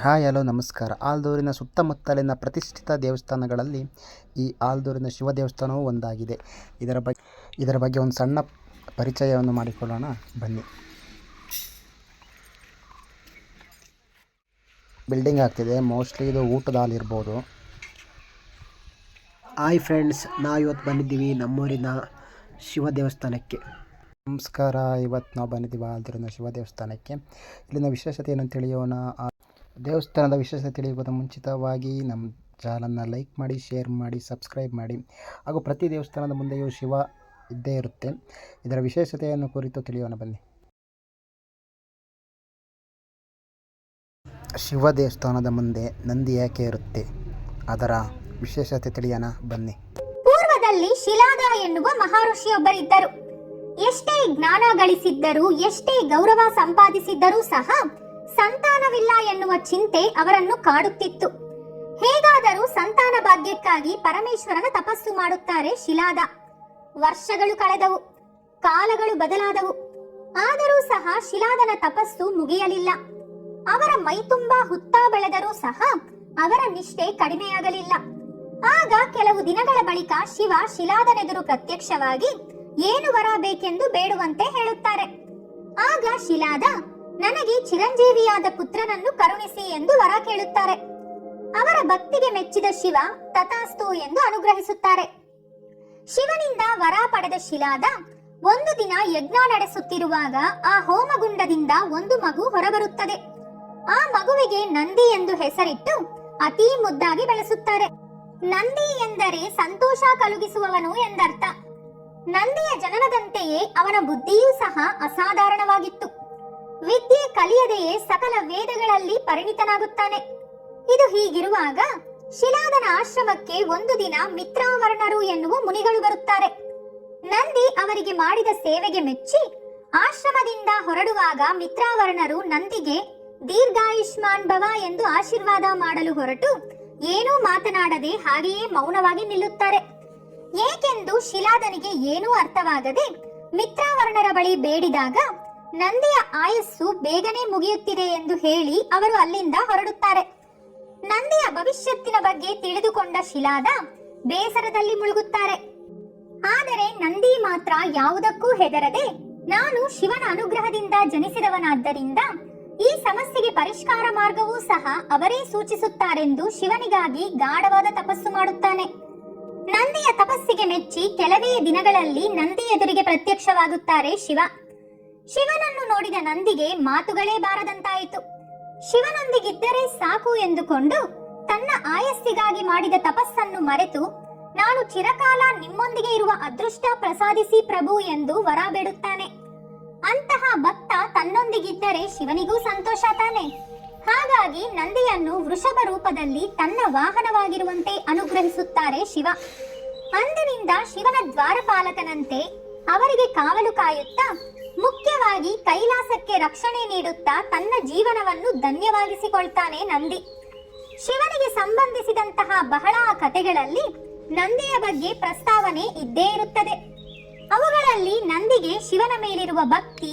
Hi hello ನಮಸ್ಕಾರ. ಆಲ್ದೂರಿನ ಸುತ್ತಮುತ್ತಲಿನ ಪ್ರತಿಷ್ಠಿತ ದೇವಸ್ಥಾನಗಳಲ್ಲಿ ಈ ಆಲ್ದೂರಿನ ಶಿವ ದೇವಸ್ಥಾನವೂ ಒಂದಾಗಿದೆ. ಇದರ ಬಗ್ಗೆ ಒಂದು ಸಣ್ಣ ಪರಿಚಯವನ್ನು ಮಾಡಿಕೊಳ್ಳೋಣ ಬನ್ನಿ. ಬಿಲ್ಡಿಂಗ್ ಆಗ್ತಿದೆ, ಮೋಸ್ಟ್ಲಿ ಇದು ಊಟದ ಹಾಲ್ ಇರ್ಬೋದು. ಹಾಯ್ ಫ್ರೆಂಡ್ಸ್, ನಾವು ಇವತ್ತು ಬಂದಿದ್ದೀವಿ ನಮ್ಮೂರಿನ ಶಿವ ದೇವಸ್ಥಾನಕ್ಕೆ. ನಮಸ್ಕಾರ. ಇವತ್ತು ನಾವು ಬಂದಿದ್ದೀವಿ ಆಲ್ದೂರಿನ ಶಿವ ದೇವಸ್ಥಾನಕ್ಕೆ. ಇಲ್ಲಿನ ವಿಶೇಷತೆ ಏನಂತ ತಿಳಿಯೋಣ. ದೇವಸ್ಥಾನದ ವಿಶೇಷತೆ ತಿಳಿಯುವುದರ ಮುಂಚಿತವಾಗಿ ನಮ್ಮ ಚಾನಲನ್ನು ಲೈಕ್ ಮಾಡಿ, ಶೇರ್ ಮಾಡಿ, ಸಬ್ಸ್ಕ್ರೈಬ್ ಮಾಡಿ. ಹಾಗೂ ಪ್ರತಿ ದೇವಸ್ಥಾನದ ಮುಂದೆಯೂ ಶಿವ ಇದ್ದೇ ಇರುತ್ತೆ. ಇದರ ವಿಶೇಷತೆಯನ್ನು ಕುರಿತು ತಿಳಿಯೋಣ ಬನ್ನಿ. ಶಿವ ದೇವಸ್ಥಾನದ ಮುಂದೆ ನಂದಿ ಯಾಕೆ ಇರುತ್ತೆ, ಅದರ ವಿಶೇಷತೆ ತಿಳಿಯೋಣ ಬನ್ನಿ. ಪೂರ್ವದಲ್ಲಿ ಶಿಲಾದ ಎನ್ನುವ ಮಹರ್ಷಿಯೊಬ್ಬರಿದ್ದರು. ಎಷ್ಟೇ ಜ್ಞಾನ ಗಳಿಸಿದ್ದರೂ, ಎಷ್ಟೇ ಗೌರವ ಸಂಪಾದಿಸಿದ್ದರೂ ಸಹ ಸಂತಾನವಿಲ್ಲ ಎನ್ನುವ ಚಿಂತೆ ಅವರನ್ನು ಕಾಡುತ್ತಿತ್ತು. ಹೇಗಾದರೂ ಸಂತಾನ ಭಾಗ್ಯಕ್ಕಾಗಿ ಪರಮೇಶ್ವರನ ತಪಸ್ಸು ಮಾಡುತ್ತಾರೆ ಶಿಲಾದ. ವರ್ಷಗಳು ಕಳೆದವು, ಕಾಲಗಳು ಬದಲಾದವು. ಆದರೂ ಸಹ ಶಿಲಾದನ ತಪಸ್ಸು ಮುಗಿಯಲಿಲ್ಲ. ಅವರ ಮೈತುಂಬಾ ಹುತ್ತ ಬೆಳೆದರೂ ಸಹ ಅವರ ನಿಷ್ಠೆ ಕಡಿಮೆಯಾಗಲಿಲ್ಲ. ಆಗ ಕೆಲವು ದಿನಗಳ ಬಳಿಕ ಶಿವ ಶಿಲಾದನೆದುರು ಪ್ರತ್ಯಕ್ಷವಾಗಿ ಏನು ವರ ಬೇಕೆಂದು ಬೇಡುವಂತೆ ಹೇಳುತ್ತಾರೆ. ಆಗ ಶಿಲಾದ, ನನಗೆ ಚಿರಂಜೀವಿಯಾದ ಪುತ್ರನನ್ನು ಕರುಣಿಸಿ ಎಂದು ವರ ಕೇಳುತ್ತಾರೆ. ಅವರ ಭಕ್ತಿಗೆ ಮೆಚ್ಚಿದ ಶಿವ ತಥಾಸ್ತು ಎಂದು ಅನುಗ್ರಹಿಸುತ್ತಾರೆ. ಶಿವನಿಂದ ವರ ಪಡೆದ ಶಿಲಾದ ಒಂದು ದಿನ ಯಜ್ಞ ನಡೆಸುತ್ತಿರುವಾಗ ಆ ಹೋಮಗುಂಡದಿಂದ ಒಂದು ಮಗು ಹೊರಬರುತ್ತದೆ. ಆ ಮಗುವಿಗೆ ನಂದಿ ಎಂದು ಹೆಸರಿಟ್ಟು ಅತೀ ಮುದ್ದಾಗಿ ಬೆಳೆಸುತ್ತಾರೆ. ನಂದಿ ಎಂದರೆ ಸಂತೋಷ ಕಲುಗಿಸುವವನು ಎಂದರ್ಥ. ನಂದಿಯ ಜನನದಂತೆಯೇ ಅವನ ಬುದ್ಧಿಯೂ ಸಹ ಅಸಾಧಾರಣವಾಗಿತ್ತು. ವಿದ್ಯೆ ಕಲಿಯದೆಯೇ ಸಕಲ ವೇದಗಳಲ್ಲಿ ಪರಿಣಿತನಾಗುತ್ತಾನೆ. ಇದು ಹೀಗಿರುವಾಗ ಶಿಲಾದನ ಆಶ್ರಮಕ್ಕೆ ಒಂದು ದಿನ ಮಿತ್ರಾವರ್ಣರು ಎನ್ನುವ ಮುನಿಗಳು ಬರುತ್ತಾರೆ. ನಂದಿ ಅವರಿಗೆ ಮಾಡಿದ ಸೇವೆಗೆ ಮೆಚ್ಚಿ ಆಶ್ರಮದಿಂದ ಹೊರಡುವಾಗ ಮಿತ್ರಾವರ್ಣರು ನಂದಿಗೆ ದೀರ್ಘಾಯುಷ್ಮಾನ್ ಭವ ಎಂದು ಆಶೀರ್ವಾದ ಮಾಡಲು ಹೊರಟು ಏನೂ ಮಾತನಾಡದೆ ಹಾಗೆಯೇ ಮೌನವಾಗಿ ನಿಲ್ಲುತ್ತಾರೆ. ಏಕೆಂದು ಶಿಲಾದನಿಗೆ ಏನೂ ಅರ್ಥವಾಗದೆ ಮಿತ್ರಾವರ್ಣರ ಬಳಿ ಬೇಡಿದಾಗ ನಂದಿಯ ಆಯಸ್ಸು ಬೇಗನೆ ಮುಗಿಯುತ್ತಿದೆ ಎಂದು ಹೇಳಿ ಅವರು ಅಲ್ಲಿಂದ ಹೊರಡುತ್ತಾರೆ. ನಂದಿಯ ಭವಿಷ್ಯತ್ತಿನ ಬಗ್ಗೆ ತಿಳಿದುಕೊಂಡ ಶಿಲಾದ ಬೇಸರದಲ್ಲಿ ಮುಳುಗುತ್ತಾರೆ. ಆದರೆ ನಂದಿ ಮಾತ್ರ ಯಾವುದಕ್ಕೂ ಹೆದರದೆ, ನಾನು ಶಿವನ ಅನುಗ್ರಹದಿಂದ ಜನಿಸಿದವನಾದ್ದರಿಂದ ಈ ಸಮಸ್ಯೆಗೆ ಪರಿಷ್ಕಾರ ಮಾರ್ಗವೂ ಸಹ ಅವರೇ ಸೂಚಿಸುತ್ತಾರೆಂದು ಶಿವನಿಗಾಗಿ ಗಾಢವಾದ ತಪಸ್ಸು ಮಾಡುತ್ತಾನೆ. ನಂದಿಯ ತಪಸ್ಸಿಗೆ ಮೆಚ್ಚಿ ಕೆಲವೇ ದಿನಗಳಲ್ಲಿ ನಂದಿ ಎದುರಿಗೆ ಪ್ರತ್ಯಕ್ಷವಾಗುತ್ತಾರೆ ಶಿವ. ಶಿವನನ್ನು ನೋಡಿದ ನಂದಿಗೆ ಮಾತುಗಳೇ ಬಾರದಂತಾಯಿತು. ಶಿವನೊಂದಿಗಿದ್ದರೆ ಸಾಕು ಎಂದುಕೊಂಡು ತನ್ನ ಆಯಸ್ಸಿಗಾಗಿ ಮಾಡಿದ ತಪಸ್ಸನ್ನು ಮರೆತು, ನಾನು ಚಿರಕಾಲ ನಿಮ್ಮೊಂದಿಗೆ ಇರುವ ಅದೃಷ್ಟ ಪ್ರಸಾದಿಸಿ ಪ್ರಭು ಎಂದು ವರ ಬೇಡುತ್ತಾನೆ. ಅಂತಹ ಭಕ್ತ ತನ್ನೊಂದಿಗಿದ್ದರೆ ಶಿವನಿಗೂ ಸಂತೋಷ ತಾನೆ. ಹಾಗಾಗಿ ನಂದಿಯನ್ನು ವೃಷಭ ರೂಪದಲ್ಲಿ ತನ್ನ ವಾಹನವಾಗಿರುವಂತೆ ಅನುಗ್ರಹಿಸುತ್ತಾರೆ ಶಿವ. ಅಂದಿನಿಂದ ಶಿವನ ದ್ವಾರಪಾಲಕನಂತೆ ಅವರಿಗೆ ಕಾವಲು ಕಾಯುತ್ತಾ, ಮುಖ್ಯವಾಗಿ ಕೈಲಾಸಕ್ಕೆ ರಕ್ಷಣೆ ನೀಡುತ್ತಾ ತನ್ನ ಜೀವನವನ್ನು ಧನ್ಯವಾಗಿಸಿಕೊಳ್ತಾನೆ ನಂದಿ. ಶಿವನಿಗೆ ಸಂಬಂಧಿಸಿದಂತಹ ಬಹಳ ಕಥೆಗಳಲ್ಲಿ ನಂದಿಯ ಬಗ್ಗೆ ಪ್ರಸ್ತಾವನೆ ಇದ್ದೇ ಇರುತ್ತದೆ. ಅವುಗಳಲ್ಲಿ ನಂದಿಗೆ ಶಿವನ ಮೇಲಿರುವ ಭಕ್ತಿ